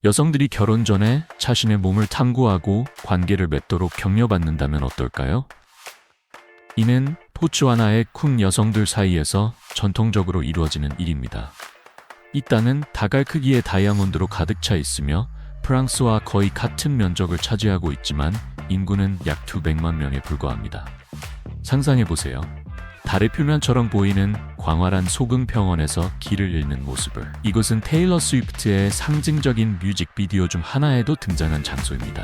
여성들이 결혼 전에 자신의 몸을 탐구하고 관계를 맺도록 격려받는다면 어떨까요? 이는 보츠와나의 쿵 여성들 사이에서 전통적으로 이루어지는 일입니다. 이 땅은 다갈 크기의 다이아몬드로 가득 차 있으며 프랑스와 거의 같은 면적을 차지하고 있지만 인구는 약 200만 명에 불과합니다. 상상해보세요. 달의 표면처럼 보이는 광활한 소금 평원에서 길을 잃는 모습을. 이곳은 테일러 스위프트의 상징적인 뮤직비디오 중 하나에도 등장한 장소입니다.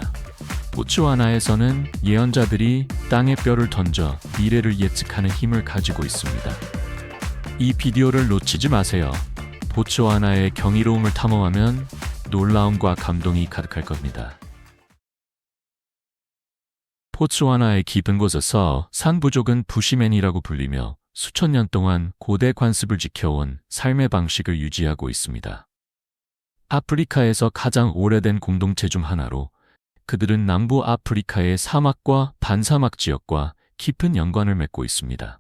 보츠와나에서는 예언자들이 땅에 뼈를 던져 미래를 예측하는 힘을 가지고 있습니다. 이 비디오를 놓치지 마세요. 보츠와나의 경이로움을 탐험하면 놀라움과 감동이 가득할 겁니다. 보츠와나의 깊은 곳에서 산 부족은 부시맨이라고 불리며 수천 년 동안 고대 관습을 지켜온 삶의 방식을 유지하고 있습니다. 아프리카에서 가장 오래된 공동체 중 하나로 그들은 남부 아프리카의 사막과 반사막 지역과 깊은 연관을 맺고 있습니다.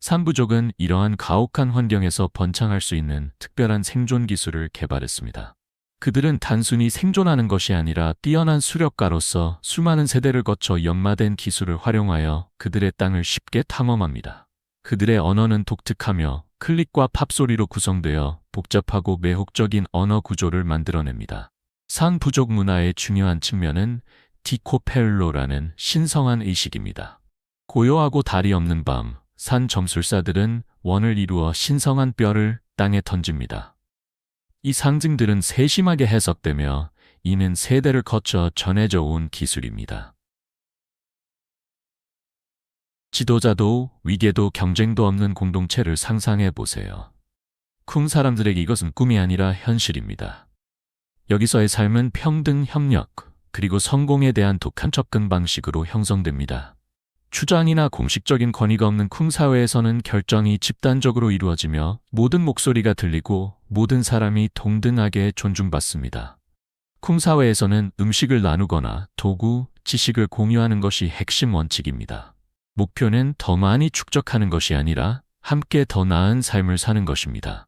산부족은 이러한 가혹한 환경에서 번창할 수 있는 특별한 생존 기술을 개발했습니다. 그들은 단순히 생존하는 것이 아니라 뛰어난 수렵가로서 수많은 세대를 거쳐 연마된 기술을 활용하여 그들의 땅을 쉽게 탐험합니다. 그들의 언어는 독특하며 클릭과 팝소리로 구성되어 복잡하고 매혹적인 언어 구조를 만들어냅니다. 산 부족 문화의 중요한 측면은 디코펠로라는 신성한 의식입니다. 고요하고 달이 없는 밤, 산 점술사들은 원을 이루어 신성한 뼈를 땅에 던집니다. 이 상징들은 세심하게 해석되며 이는 세대를 거쳐 전해져 온 기술입니다. 지도자도 위계도 경쟁도 없는 공동체를 상상해 보세요. 쿵 사람들에게 이것은 꿈이 아니라 현실입니다. 여기서의 삶은 평등, 협력, 그리고 성공에 대한 독한 접근 방식으로 형성됩니다. 주장이나 공식적인 권위가 없는 쿵 사회에서는 결정이 집단적으로 이루어지며 모든 목소리가 들리고 모든 사람이 동등하게 존중받습니다. 쿵 사회에서는 음식을 나누거나 도구, 지식을 공유하는 것이 핵심 원칙입니다. 목표는 더 많이 축적하는 것이 아니라 함께 더 나은 삶을 사는 것입니다.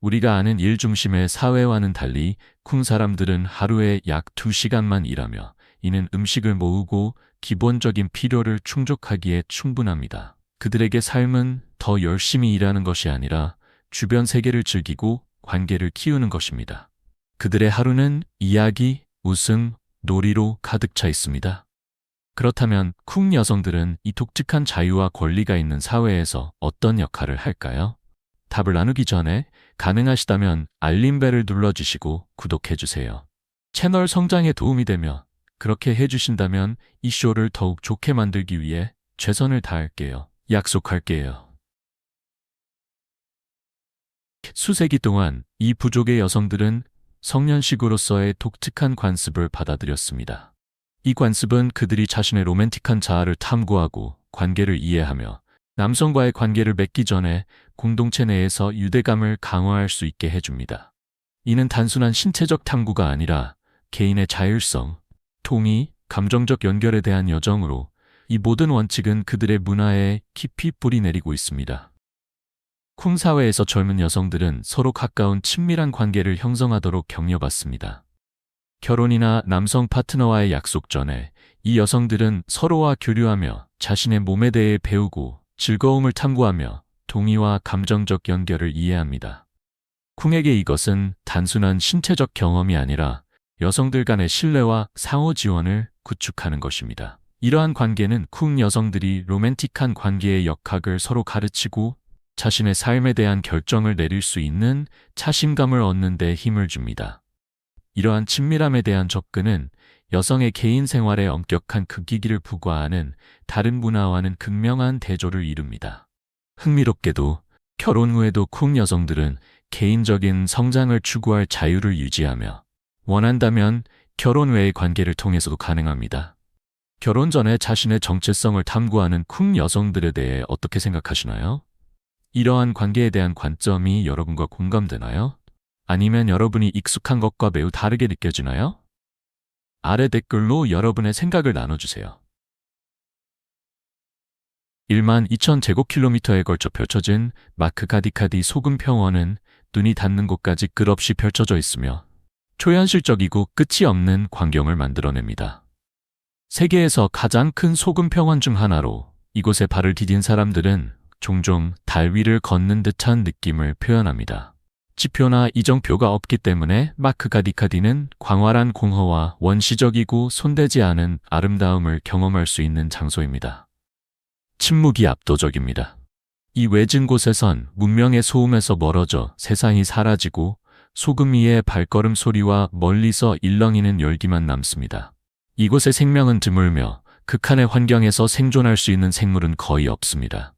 우리가 아는 일 중심의 사회와는 달리 쿵 사람들은 하루에 약 2시간만 일하며 이는 음식을 모으고 기본적인 필요를 충족하기에 충분합니다. 그들에게 삶은 더 열심히 일하는 것이 아니라 주변 세계를 즐기고 관계를 키우는 것입니다. 그들의 하루는 이야기, 웃음, 놀이로 가득 차 있습니다. 그렇다면 쿵 여성들은 이 독특한 자유와 권리가 있는 사회에서 어떤 역할을 할까요? 답을 나누기 전에 가능하시다면 알림벨을 눌러주시고 구독해주세요. 채널 성장에 도움이 되며 그렇게 해주신다면 이 쇼를 더욱 좋게 만들기 위해 최선을 다할게요. 약속할게요. 수세기 동안 이 부족의 여성들은 성년식으로서의 독특한 관습을 받아들였습니다. 이 관습은 그들이 자신의 로맨틱한 자아를 탐구하고 관계를 이해하며 남성과의 관계를 맺기 전에 공동체 내에서 유대감을 강화할 수 있게 해줍니다. 이는 단순한 신체적 탐구가 아니라 개인의 자율성, 통이, 감정적 연결에 대한 여정으로 이 모든 원칙은 그들의 문화에 깊이 뿌리 내리고 있습니다. 쿵 사회에서 젊은 여성들은 서로 가까운 친밀한 관계를 형성하도록 격려받습니다. 결혼이나 남성 파트너와의 약속 전에 이 여성들은 서로와 교류하며 자신의 몸에 대해 배우고 즐거움을 탐구하며 동의와 감정적 연결을 이해합니다. 쿵에게 이것은 단순한 신체적 경험이 아니라 여성들 간의 신뢰와 상호 지원을 구축하는 것입니다. 이러한 관계는 쿵 여성들이 로맨틱한 관계의 역학을 서로 가르치고 자신의 삶에 대한 결정을 내릴 수 있는 자신감을 얻는 데 힘을 줍니다. 이러한 친밀함에 대한 접근은 여성의 개인 생활에 엄격한 급기기를 부과하는 다른 문화와는 극명한 대조를 이룹니다. 흥미롭게도 결혼 후에도 쿵 여성들은 개인적인 성장을 추구할 자유를 유지하며 원한다면 결혼 외의 관계를 통해서도 가능합니다. 결혼 전에 자신의 정체성을 탐구하는 쿵 여성들에 대해 어떻게 생각하시나요? 이러한 관계에 대한 관점이 여러분과 공감되나요? 아니면 여러분이 익숙한 것과 매우 다르게 느껴지나요? 아래 댓글로 여러분의 생각을 나눠주세요. 12,000제곱킬로미터에 걸쳐 펼쳐진 마크가디카디 소금 평원은 눈이 닿는 곳까지 끝없이 펼쳐져 있으며 초현실적이고 끝이 없는 광경을 만들어냅니다. 세계에서 가장 큰 소금 평원 중 하나로 이곳에 발을 디딘 사람들은 종종 달 위를 걷는 듯한 느낌을 표현합니다. 지표나 이정표가 없기 때문에 마크가디카디는 광활한 공허와 원시적이고 손대지 않은 아름다움을 경험할 수 있는 장소입니다. 침묵이 압도적입니다. 이 외진 곳에선 문명의 소음에서 멀어져 세상이 사라지고 소금 위의 발걸음 소리와 멀리서 일렁이는 열기만 남습니다. 이곳의 생명은 드물며 극한의 환경에서 생존할 수 있는 생물은 거의 없습니다.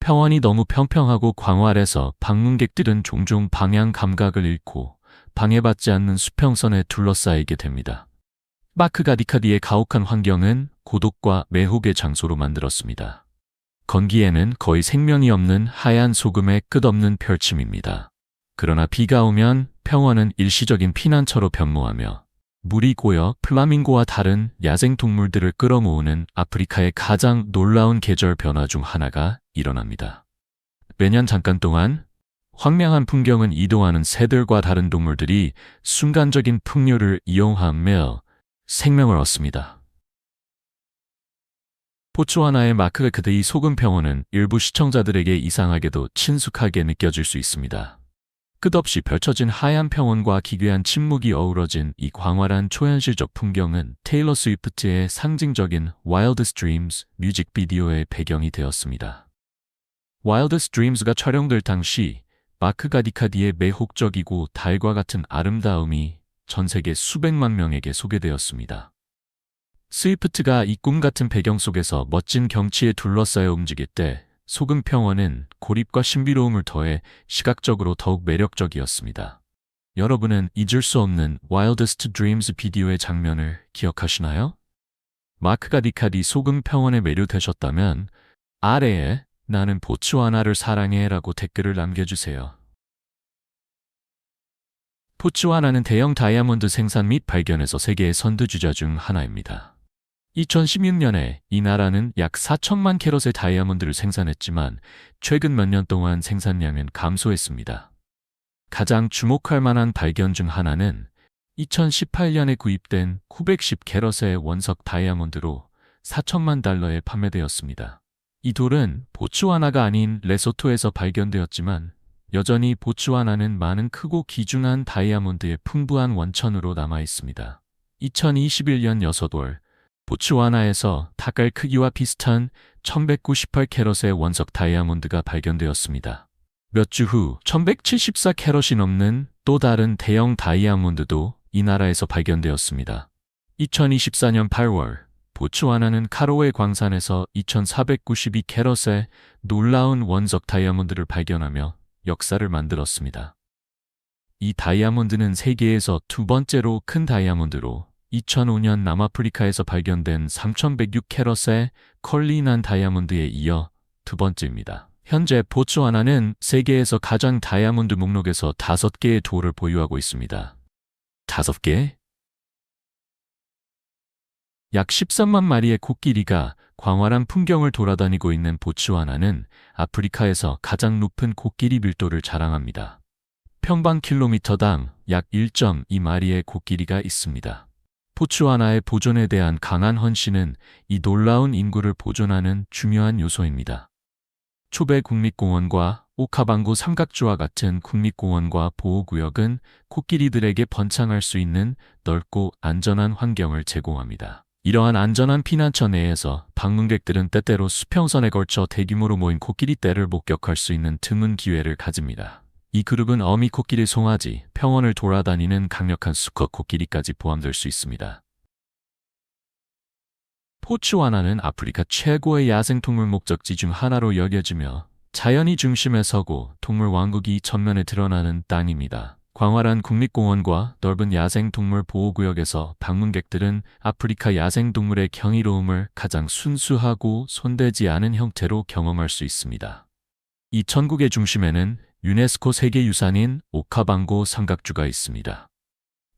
평원이 너무 평평하고 광활해서 방문객들은 종종 방향 감각을 잃고 방해받지 않는 수평선에 둘러싸이게 됩니다. 마크가디카디의 가혹한 환경은 고독과 매혹의 장소로 만들었습니다. 건기에는 거의 생명이 없는 하얀 소금의 끝없는 펼침입니다. 그러나 비가 오면 평원은 일시적인 피난처로 변모하며 물이 고여 플라밍고와 다른 야생동물들을 끌어모으는 아프리카의 가장 놀라운 계절 변화 중 하나가 일어납니다. 매년 잠깐 동안 황량한 풍경은 이동하는 새들과 다른 동물들이 순간적인 풍요를 이용하며 생명을 얻습니다. 보츠와나의 마크가디카디 소금 평원은 일부 시청자들에게 이상하게도 친숙하게 느껴질 수 있습니다. 끝없이 펼쳐진 하얀 평원과 기괴한 침묵이 어우러진 이 광활한 초현실적 풍경은 테일러 스위프트의 상징적인 Wildest Dreams 뮤직비디오의 배경이 되었습니다. Wildest Dreams가 촬영될 당시 마크가디카디의 매혹적이고 달과 같은 아름다움이 전 세계 수백만 명에게 소개되었습니다. 스위프트가 이 꿈 같은 배경 속에서 멋진 경치에 둘러싸여 움직일 때 소금 평원은 고립과 신비로움을 더해 시각적으로 더욱 매력적이었습니다. 여러분은 잊을 수 없는 Wildest Dreams 비디오의 장면을 기억하시나요? 마크가디카디 소금 평원에 매료되셨다면 아래에 나는 보츠와나를 사랑해 라고 댓글을 남겨주세요. 보츠와나는 대형 다이아몬드 생산 및 발견에서 세계의 선두주자 중 하나입니다. 2016년에 이 나라는 약 4천만 캐럿의 다이아몬드를 생산했지만 최근 몇 년 동안 생산량은 감소했습니다. 가장 주목할 만한 발견 중 하나는 2018년에 구입된 910캐럿의 원석 다이아몬드로 4천만 달러에 판매되었습니다. 이 돌은 보츠와나가 아닌 레소토에서 발견되었지만 여전히 보츠와나는 많은 크고 귀중한 다이아몬드의 풍부한 원천으로 남아 있습니다. 2021년 6월 보츠와나에서 닭알 크기와 비슷한 1198캐럿의 원석 다이아몬드가 발견되었습니다. 몇 주 후 1174캐럿이 넘는 또 다른 대형 다이아몬드도 이 나라에서 발견되었습니다. 2024년 8월 보츠와나는 카로웨 광산에서 2492캐럿의 놀라운 원석 다이아몬드를 발견하며 역사를 만들었습니다. 이 다이아몬드는 세계에서 두 번째로 큰 다이아몬드로 2005년 남아프리카에서 발견된 3106캐럿의 컬리난 다이아몬드에 이어 두 번째입니다. 현재 보츠와나는 세계에서 가장 다이아몬드 목록에서 5개의 돌을 보유하고 있습니다. 5개? 약 13만 마리의 코끼리가 광활한 풍경을 돌아다니고 있는 보츠와나는 아프리카에서 가장 높은 코끼리 밀도를 자랑합니다. 평방킬로미터당 약 1.2마리의 코끼리가 있습니다. 보츠와나의 보존에 대한 강한 헌신은 이 놀라운 인구를 보존하는 중요한 요소입니다. 초베 국립공원과 오카방고 삼각주와 같은 국립공원과 보호구역은 코끼리들에게 번창할 수 있는 넓고 안전한 환경을 제공합니다. 이러한 안전한 피난처 내에서 방문객들은 때때로 수평선에 걸쳐 대규모로 모인 코끼리 떼를 목격할 수 있는 드문 기회를 가집니다. 이 그룹은 어미 코끼리, 송아지, 평원을 돌아다니는 강력한 수컷 코끼리까지 포함될 수 있습니다. 보츠와나는 아프리카 최고의 야생동물 목적지 중 하나로 여겨지며 자연이 중심에 서고 동물 왕국이 전면에 드러나는 땅입니다. 광활한 국립공원과 넓은 야생동물 보호구역에서 방문객들은 아프리카 야생동물의 경이로움을 가장 순수하고 손대지 않은 형태로 경험할 수 있습니다. 이 천국의 중심에는 유네스코 세계유산인 오카방고 삼각주가 있습니다.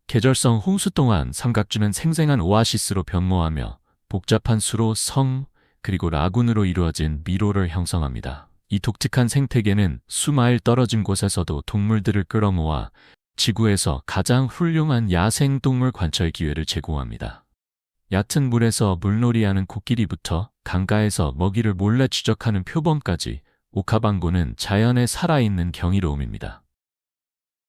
계절성 홍수 동안 삼각주는 생생한 오아시스로 변모하며 복잡한 수로 성, 그리고 라군으로 이루어진 미로를 형성합니다. 이 독특한 생태계는 수마일 떨어진 곳에서도 동물들을 끌어모아 지구에서 가장 훌륭한 야생동물 관찰 기회를 제공합니다. 얕은 물에서 물놀이하는 코끼리부터 강가에서 먹이를 몰래 추적하는 표범까지 오카방고는 자연에 살아있는 경이로움입니다.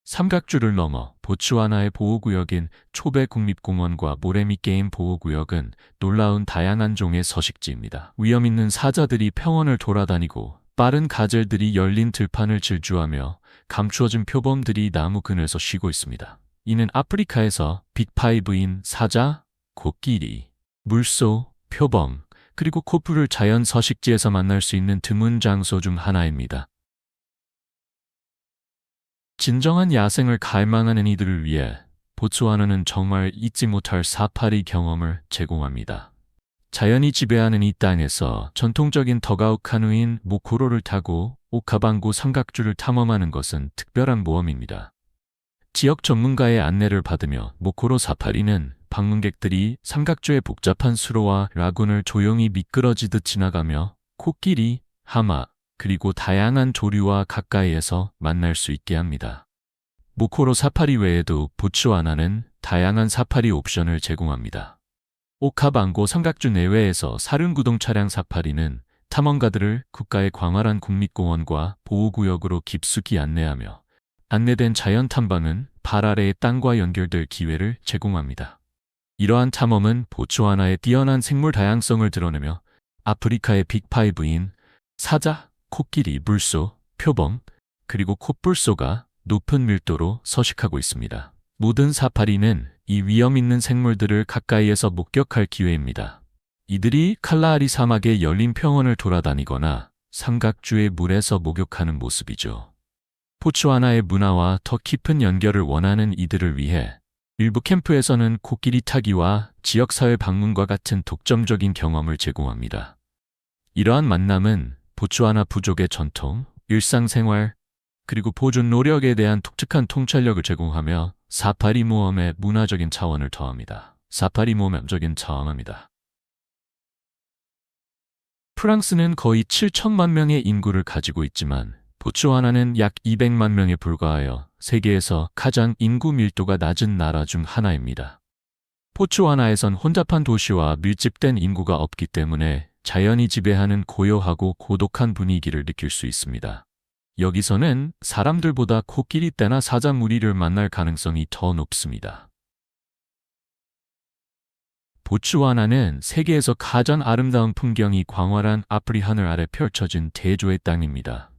삼각주를 넘어 보츠와나의 보호구역인 초베 국립공원과 모레미 게임 보호구역은 놀라운 다양한 종의 서식지입니다. 위험 있는 사자들이 평원을 돌아다니고 빠른 가젤들이 열린 들판을 질주하며 감추어진 표범들이 나무 그늘에서 쉬고 있습니다. 이는 아프리카에서 빅5인 사자, 코끼리, 물소, 표범, 그리고 코뿔을 자연 서식지에서 만날 수 있는 드문 장소 중 하나입니다. 진정한 야생을 갈망하는 이들을 위해 보츠와나는 정말 잊지 못할 사파리 경험을 제공합니다. 자연이 지배하는 이 땅에서 전통적인 더가우 카누인 모코로를 타고 오카방고 삼각주를 탐험하는 것은 특별한 모험입니다. 지역 전문가의 안내를 받으며 모코로 사파리는 방문객들이 삼각주의 복잡한 수로와 라군을 조용히 미끄러지듯 지나가며 코끼리, 하마, 그리고 다양한 조류와 가까이에서 만날 수 있게 합니다. 모코로 사파리 외에도 보츠와나는 다양한 사파리 옵션을 제공합니다. 오카방고 삼각주 내외에서 사륜구동 차량 사파리는 탐험가들을 국가의 광활한 국립공원과 보호구역으로 깊숙이 안내하며 안내된 자연 탐방은 발 아래의 땅과 연결될 기회를 제공합니다. 이러한 탐험은 보츠와나의 뛰어난 생물 다양성을 드러내며 아프리카의 빅5인 사자, 코끼리, 물소, 표범, 그리고 코뿔소가 높은 밀도로 서식하고 있습니다. 모든 사파리는 이 위험 있는 생물들을 가까이에서 목격할 기회입니다. 이들이 칼라하리 사막의 열린 평원을 돌아다니거나 삼각주의 물에서 목욕하는 모습이죠. 보츠와나의 문화와 더 깊은 연결을 원하는 이들을 위해 일부 캠프에서는 코끼리 타기와 지역사회 방문과 같은 독점적인 경험을 제공합니다. 이러한 만남은 보츠와나 부족의 전통, 일상생활, 그리고 보존 노력에 대한 독특한 통찰력을 제공하며 사파리 모험의 문화적인 차원을 더합니다. 사파리 모험적인 차원입니다. 프랑스는 거의 7천만 명의 인구를 가지고 있지만 보츠와나는 약 200만 명에 불과하여 세계에서 가장 인구 밀도가 낮은 나라 중 하나입니다. 보츠와나에선 혼잡한 도시와 밀집된 인구가 없기 때문에 자연이 지배하는 고요하고 고독한 분위기를 느낄 수 있습니다. 여기서는 사람들보다 코끼리 떼나 사자 무리를 만날 가능성이 더 높습니다. 보츠와나는 세계에서 가장 아름다운 풍경이 광활한 아프리 하늘 아래 펼쳐진 대조의 땅입니다.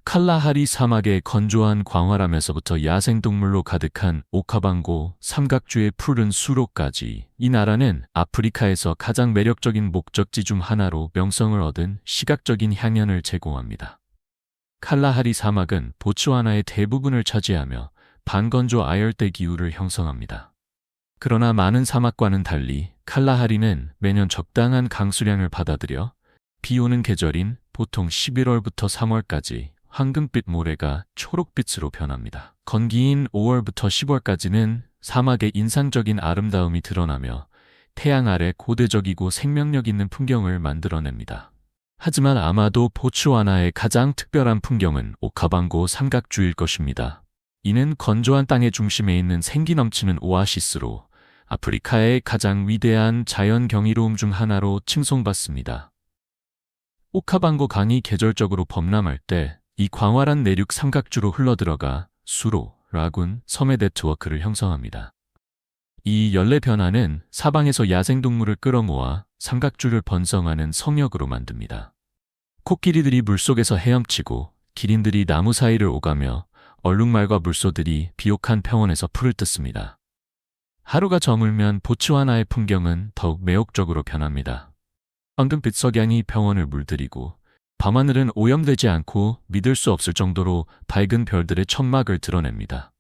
칼라하리 사막의 건조한 광활함에서부터 야생동물로 가득한 오카방고 삼각주의 푸른 수로까지 이 나라는 아프리카에서 가장 매력적인 목적지 중 하나로 명성을 얻은 시각적인 향연을 제공합니다. 칼라하리 사막은 보츠와나의 대부분을 차지하며 반건조 아열대 기후를 형성합니다. 그러나 많은 사막과는 달리 칼라하리는 매년 적당한 강수량을 받아들여 비 오는 계절인 보통 11월부터 3월까지 황금빛 모래가 초록빛으로 변합니다. 건기인 5월부터 10월까지는 사막의 인상적인 아름다움이 드러나며 태양 아래 고대적이고 생명력 있는 풍경을 만들어냅니다. 하지만 아마도 보츠와나의 가장 특별한 풍경은 오카방고 삼각주일 것입니다. 이는 건조한 땅의 중심에 있는 생기 넘치는 오아시스로 아프리카의 가장 위대한 자연 경이로움 중 하나로 칭송받습니다. 오카방고 강이 계절적으로 범람할 때 이 광활한 내륙 삼각주로 흘러들어가 수로, 라군, 섬의 네트워크를 형성합니다. 이 연례 변화는 사방에서 야생동물을 끌어모아 삼각주를 번성하는 성역으로 만듭니다. 코끼리들이 물속에서 헤엄치고 기린들이 나무 사이를 오가며 얼룩말과 물소들이 비옥한 평원에서 풀을 뜯습니다. 하루가 저물면 보츠와나의 풍경은 더욱 매혹적으로 변합니다. 황금빛 석양이 평원을 물들이고 밤하늘은 오염되지 않고 믿을 수 없을 정도로 밝은 별들의 천막을 드러냅니다.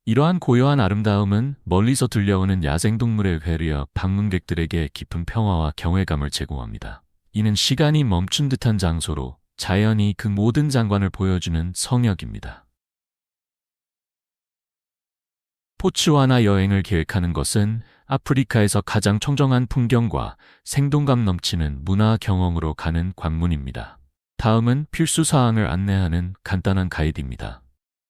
이러한 고요한 아름다움은 멀리서 들려오는 야생동물의 회리와 방문객들에게 깊은 평화와 경외감을 제공합니다. 이는 시간이 멈춘 듯한 장소로 자연이 그 모든 장관을 보여주는 성역입니다. 보츠와나 여행을 계획하는 것은 아프리카에서 가장 청정한 풍경과 생동감 넘치는 문화 경험으로 가는 관문입니다. 다음은 필수 사항을 안내하는 간단한 가이드입니다.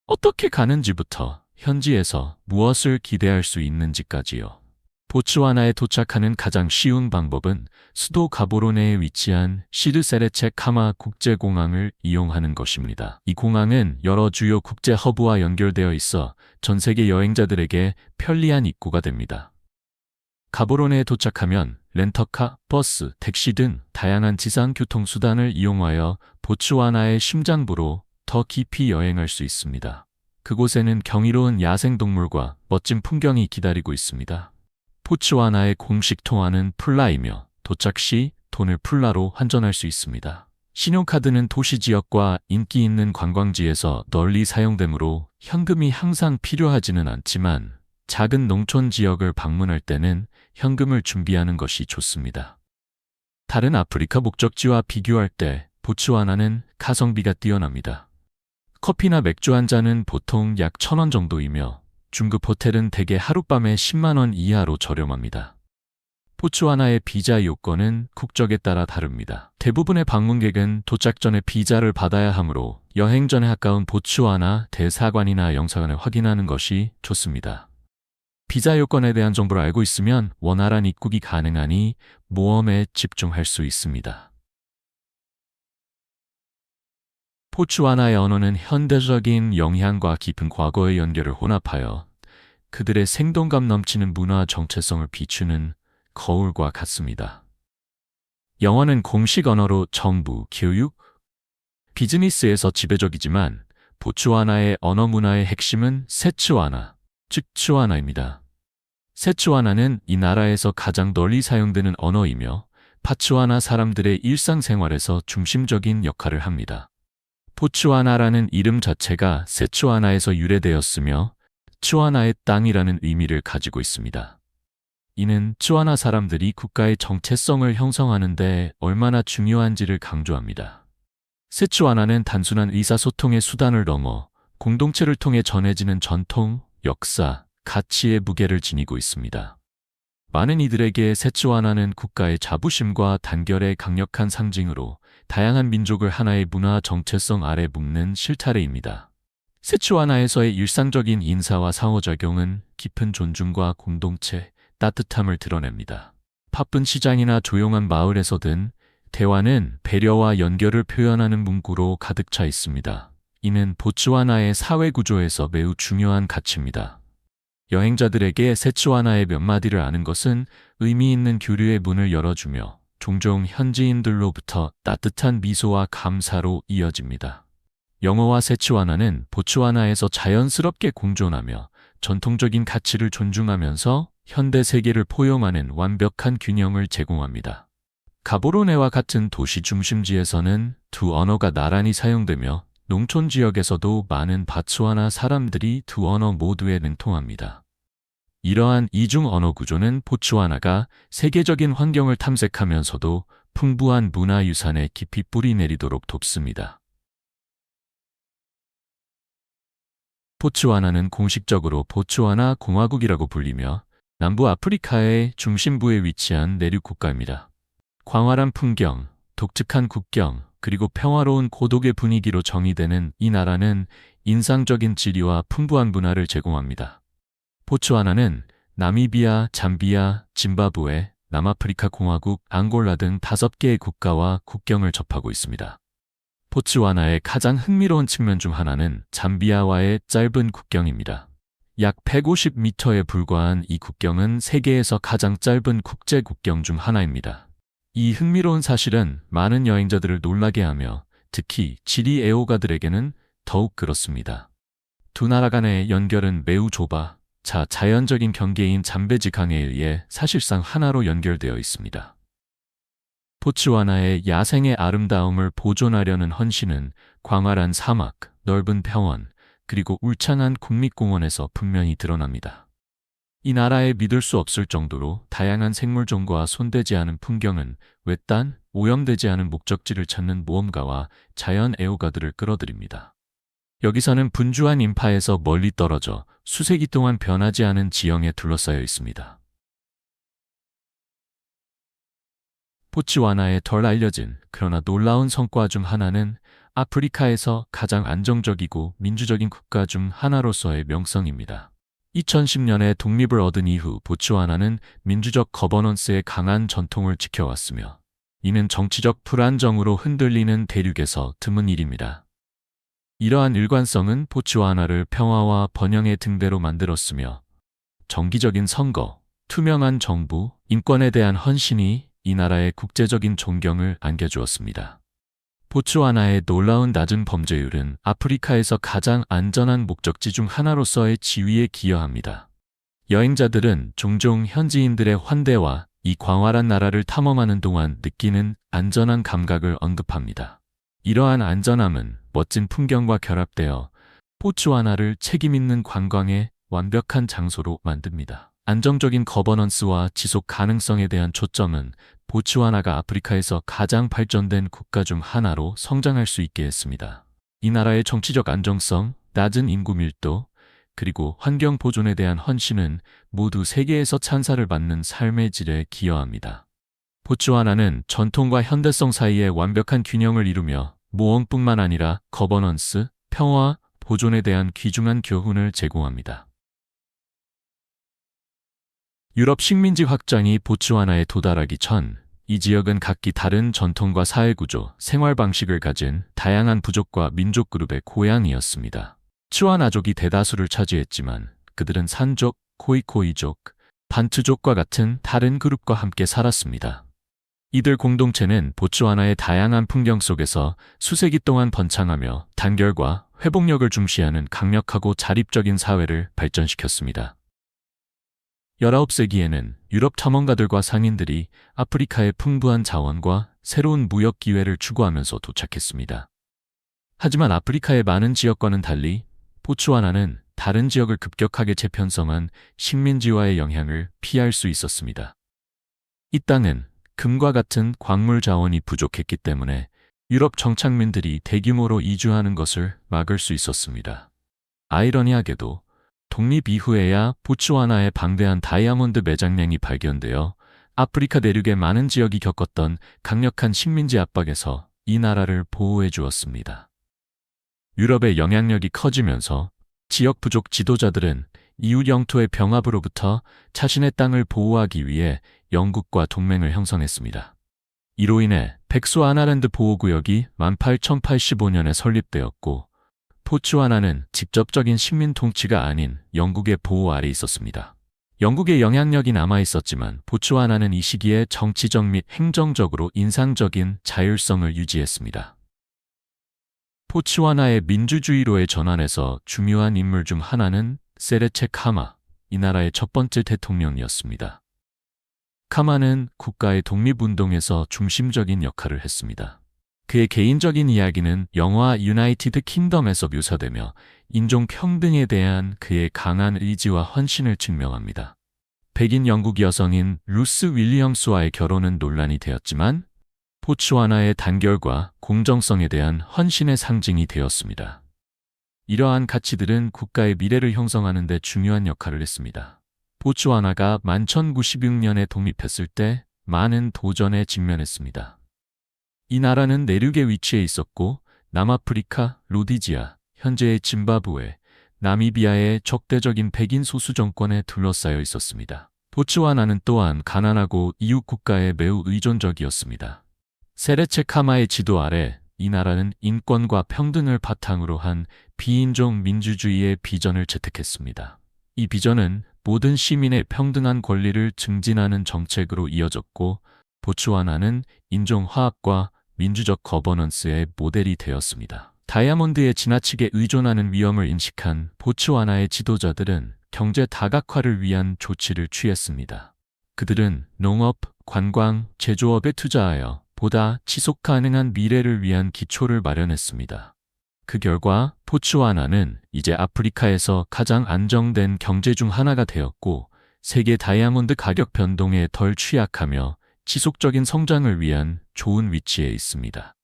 어떻게 가는지부터 현지에서 무엇을 기대할 수 있는지까지요. 보츠와나에 도착하는 가장 쉬운 방법은 수도 가보로네에 위치한 시르세레체 카마 국제공항을 이용하는 것입니다. 이 공항은 여러 주요 국제 허브와 연결되어 있어 전 세계 여행자들에게 편리한 입구가 됩니다. 가보로네에 도착하면 렌터카, 버스, 택시 등 다양한 지상 교통수단을 이용하여 보츠와나의 심장부로 더 깊이 여행할 수 있습니다. 그곳에는 경이로운 야생동물과 멋진 풍경이 기다리고 있습니다. 보츠와나의 공식 통화는 풀라이며 도착 시 돈을 풀라로 환전할 수 있습니다. 신용카드는 도시 지역과 인기 있는 관광지에서 널리 사용되므로 현금이 항상 필요하지는 않지만 작은 농촌 지역을 방문할 때는 현금을 준비하는 것이 좋습니다. 다른 아프리카 목적지와 비교할 때 보츠와나는 가성비가 뛰어납니다. 커피나 맥주 한 잔은 보통 약 1,000원 정도이며 중급 호텔은 대개 하룻밤에 10만 원 이하로 저렴합니다. 보츠와나의 비자 요건은 국적에 따라 다릅니다. 대부분의 방문객은 도착 전에 비자를 받아야 하므로 여행 전에 가까운 보츠와나 대사관이나 영사관을 확인하는 것이 좋습니다. 비자 요건에 대한 정보를 알고 있으면 원활한 입국이 가능하니 모험에 집중할 수 있습니다. 보츠와나의 언어는 현대적인 영향과 깊은 과거의 연결을 혼합하여 그들의 생동감 넘치는 문화 정체성을 비추는 거울과 같습니다. 영어는 공식 언어로 정부, 교육, 비즈니스에서 지배적이지만 보츠와나의 언어 문화의 핵심은 세츠와나, 즉 츠와나입니다. 세츠와나는 이 나라에서 가장 널리 사용되는 언어이며 파츠와나 사람들의 일상생활에서 중심적인 역할을 합니다. 보츠와나라는 이름 자체가 세츠와나에서 유래되었으며 츠와나의 땅이라는 의미를 가지고 있습니다. 이는 츠와나 사람들이 국가의 정체성을 형성하는 데 얼마나 중요한지를 강조합니다. 세츠와나는 단순한 의사소통의 수단을 넘어 공동체를 통해 전해지는 전통, 역사, 가치의 무게를 지니고 있습니다. 많은 이들에게 세츠와나는 국가의 자부심과 단결의 강력한 상징으로 다양한 민족을 하나의 문화 정체성 아래 묶는 실타래입니다. 세츠와나에서의 일상적인 인사와 상호작용은 깊은 존중과 공동체, 따뜻함을 드러냅니다. 바쁜 시장이나 조용한 마을에서든 대화는 배려와 연결을 표현하는 문구로 가득 차 있습니다. 이는 보츠와나의 사회 구조에서 매우 중요한 가치입니다. 여행자들에게 세츠와나의 몇 마디를 아는 것은 의미 있는 교류의 문을 열어주며 종종 현지인들로부터 따뜻한 미소와 감사로 이어집니다. 영어와 세츠와나는 보츠와나에서 자연스럽게 공존하며 전통적인 가치를 존중하면서 현대 세계를 포용하는 완벽한 균형을 제공합니다. 가보로네와 같은 도시 중심지에서는 두 언어가 나란히 사용되며 농촌 지역에서도 많은 보츠와나 사람들이 두 언어 모두에 능통합니다. 이러한 이중 언어 구조는 보츠와나가 세계적인 환경을 탐색하면서도 풍부한 문화유산에 깊이 뿌리 내리도록 돕습니다. 보츠와나는 공식적으로 보츠와나 공화국이라고 불리며 남부 아프리카의 중심부에 위치한 내륙 국가입니다. 광활한 풍경, 독특한 국경, 그리고 평화로운 고독의 분위기로 정의되는 이 나라는 인상적인 지리와 풍부한 문화를 제공합니다. 보츠와나는 나미비아, 잠비아, 짐바브웨, 남아프리카 공화국, 앙골라 등 5개의 국가와 국경을 접하고 있습니다. 보츠와나의 가장 흥미로운 측면 중 하나는 잠비아와의 짧은 국경입니다. 약 150m에 불과한 이 국경은 세계에서 가장 짧은 국제 국경 중 하나입니다. 이 흥미로운 사실은 많은 여행자들을 놀라게 하며 특히 지리 애호가들에게는 더욱 그렇습니다. 두 나라 간의 연결은 매우 좁아 자연적인 경계인 잠베지 강에 의해 사실상 하나로 연결되어 있습니다. 보츠와나의 야생의 아름다움을 보존하려는 헌신은 광활한 사막, 넓은 평원, 그리고 울창한 국립공원에서 분명히 드러납니다. 이 나라에 믿을 수 없을 정도로 다양한 생물종과 손대지 않은 풍경은 외딴, 오염되지 않은 목적지를 찾는 모험가와 자연 애호가들을 끌어들입니다. 여기서는 분주한 인파에서 멀리 떨어져 수세기 동안 변하지 않은 지형에 둘러싸여 있습니다. 보츠와나의 덜 알려진 그러나 놀라운 성과 중 하나는 아프리카에서 가장 안정적이고 민주적인 국가 중 하나로서의 명성입니다. 2010년에 독립을 얻은 이후 보츠와나는 민주적 거버넌스의 강한 전통을 지켜왔으며 이는 정치적 불안정으로 흔들리는 대륙에서 드문 일입니다. 이러한 일관성은 보츠와나를 평화와 번영의 등대로 만들었으며 정기적인 선거, 투명한 정부, 인권에 대한 헌신이 이 나라의 국제적인 존경을 안겨주었습니다. 보츠와나의 놀라운 낮은 범죄율은 아프리카에서 가장 안전한 목적지 중 하나로서의 지위에 기여합니다. 여행자들은 종종 현지인들의 환대와 이 광활한 나라를 탐험하는 동안 느끼는 안전한 감각을 언급합니다. 이러한 안전함은 멋진 풍경과 결합되어 보츠와나를 책임있는 관광의 완벽한 장소로 만듭니다. 안정적인 거버넌스와 지속 가능성에 대한 초점은 보츠와나가 아프리카에서 가장 발전된 국가 중 하나로 성장할 수 있게 했습니다. 이 나라의 정치적 안정성, 낮은 인구 밀도, 그리고 환경 보존에 대한 헌신은 모두 세계에서 찬사를 받는 삶의 질에 기여합니다. 보츠와나는 전통과 현대성 사이의 완벽한 균형을 이루며 모험뿐만 아니라 거버넌스, 평화, 보존에 대한 귀중한 교훈을 제공합니다. 유럽 식민지 확장이 보츠와나에 도달하기 전, 이 지역은 각기 다른 전통과 사회구조, 생활 방식을 가진 다양한 부족과 민족 그룹의 고향이었습니다. 츠와나족이 대다수를 차지했지만 그들은 산족, 코이코이족, 반투족과 같은 다른 그룹과 함께 살았습니다. 이들 공동체는 보츠와나의 다양한 풍경 속에서 수세기 동안 번창하며 단결과 회복력을 중시하는 강력하고 자립적인 사회를 발전시켰습니다. 19세기에는 유럽 탐험가들과 상인들이 아프리카의 풍부한 자원과 새로운 무역 기회를 추구하면서 도착했습니다. 하지만 아프리카의 많은 지역과는 달리 보츠와나는 다른 지역을 급격하게 재편성한 식민지화의 영향을 피할 수 있었습니다. 이 땅은 금과 같은 광물 자원이 부족했기 때문에 유럽 정착민들이 대규모로 이주하는 것을 막을 수 있었습니다. 아이러니하게도 독립 이후에야 보츠와나의 방대한 다이아몬드 매장량이 발견되어 아프리카 내륙의 많은 지역이 겪었던 강력한 식민지 압박에서 이 나라를 보호해 주었습니다. 유럽의 영향력이 커지면서 지역 부족 지도자들은 이웃 영토의 병합으로부터 자신의 땅을 보호하기 위해 영국과 동맹을 형성했습니다. 이로 인해 백수아나랜드 보호구역이 1885년에 설립되었고 보츠와나는 직접적인 식민 통치가 아닌 영국의 보호 아래 있었습니다. 영국의 영향력이 남아 있었지만 보츠와나는 이 시기에 정치적 및 행정적으로 인상적인 자율성을 유지했습니다. 보츠와나의 민주주의로의 전환에서 중요한 인물 중 하나는 세레체 카마, 이 나라의 첫 번째 대통령이었습니다. 카마는 국가의 독립운동에서 중심적인 역할을 했습니다. 그의 개인적인 이야기는 영화 유나이티드 킹덤에서 묘사되며 인종 평등에 대한 그의 강한 의지와 헌신을 증명합니다. 백인 영국 여성인 루스 윌리엄스와의 결혼은 논란이 되었지만 보츠와나의 단결과 공정성에 대한 헌신의 상징이 되었습니다. 이러한 가치들은 국가의 미래를 형성하는 데 중요한 역할을 했습니다. 보츠와나가 1196년에 독립했을 때 많은 도전에 직면했습니다. 이 나라는 내륙에 위치해 있었고 남아프리카, 로디지아, 현재의 짐바브웨, 나미비아의 적대적인 백인 소수 정권에 둘러싸여 있었습니다. 보츠와나는 또한 가난하고 이웃 국가에 매우 의존적이었습니다. 세레체 카마의 지도 아래 이 나라는 인권과 평등을 바탕으로 한 비인종 민주주의의 비전을 채택했습니다. 이 비전은 모든 시민의 평등한 권리를 증진하는 정책으로 이어졌고 보츠와나는 인종화합과 민주적 거버넌스의 모델이 되었습니다. 다이아몬드에 지나치게 의존하는 위험을 인식한 보츠와나의 지도자들은 경제 다각화를 위한 조치를 취했습니다. 그들은 농업, 관광, 제조업에 투자하여 보다 지속 가능한 미래를 위한 기초를 마련했습니다. 그 결과 보츠와나는 이제 아프리카에서 가장 안정된 경제 중 하나가 되었고 세계 다이아몬드 가격 변동에 덜 취약하며 지속적인 성장을 위한 좋은 위치에 있습니다.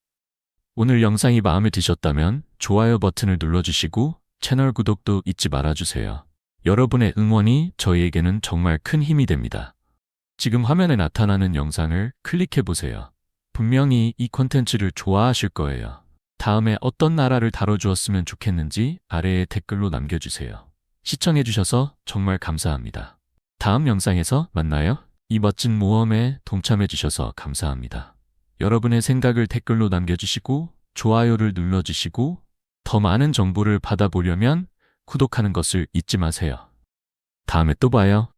오늘 영상이 마음에 드셨다면 좋아요 버튼을 눌러주시고 채널 구독도 잊지 말아주세요. 여러분의 응원이 저희에게는 정말 큰 힘이 됩니다. 지금 화면에 나타나는 영상을 클릭해보세요. 분명히 이 콘텐츠를 좋아하실 거예요. 다음에 어떤 나라를 다뤄주었으면 좋겠는지 아래에 댓글로 남겨주세요. 시청해주셔서 정말 감사합니다. 다음 영상에서 만나요. 이 멋진 모험에 동참해주셔서 감사합니다. 여러분의 생각을 댓글로 남겨주시고 좋아요를 눌러주시고 더 많은 정보를 받아보려면 구독하는 것을 잊지 마세요. 다음에 또 봐요.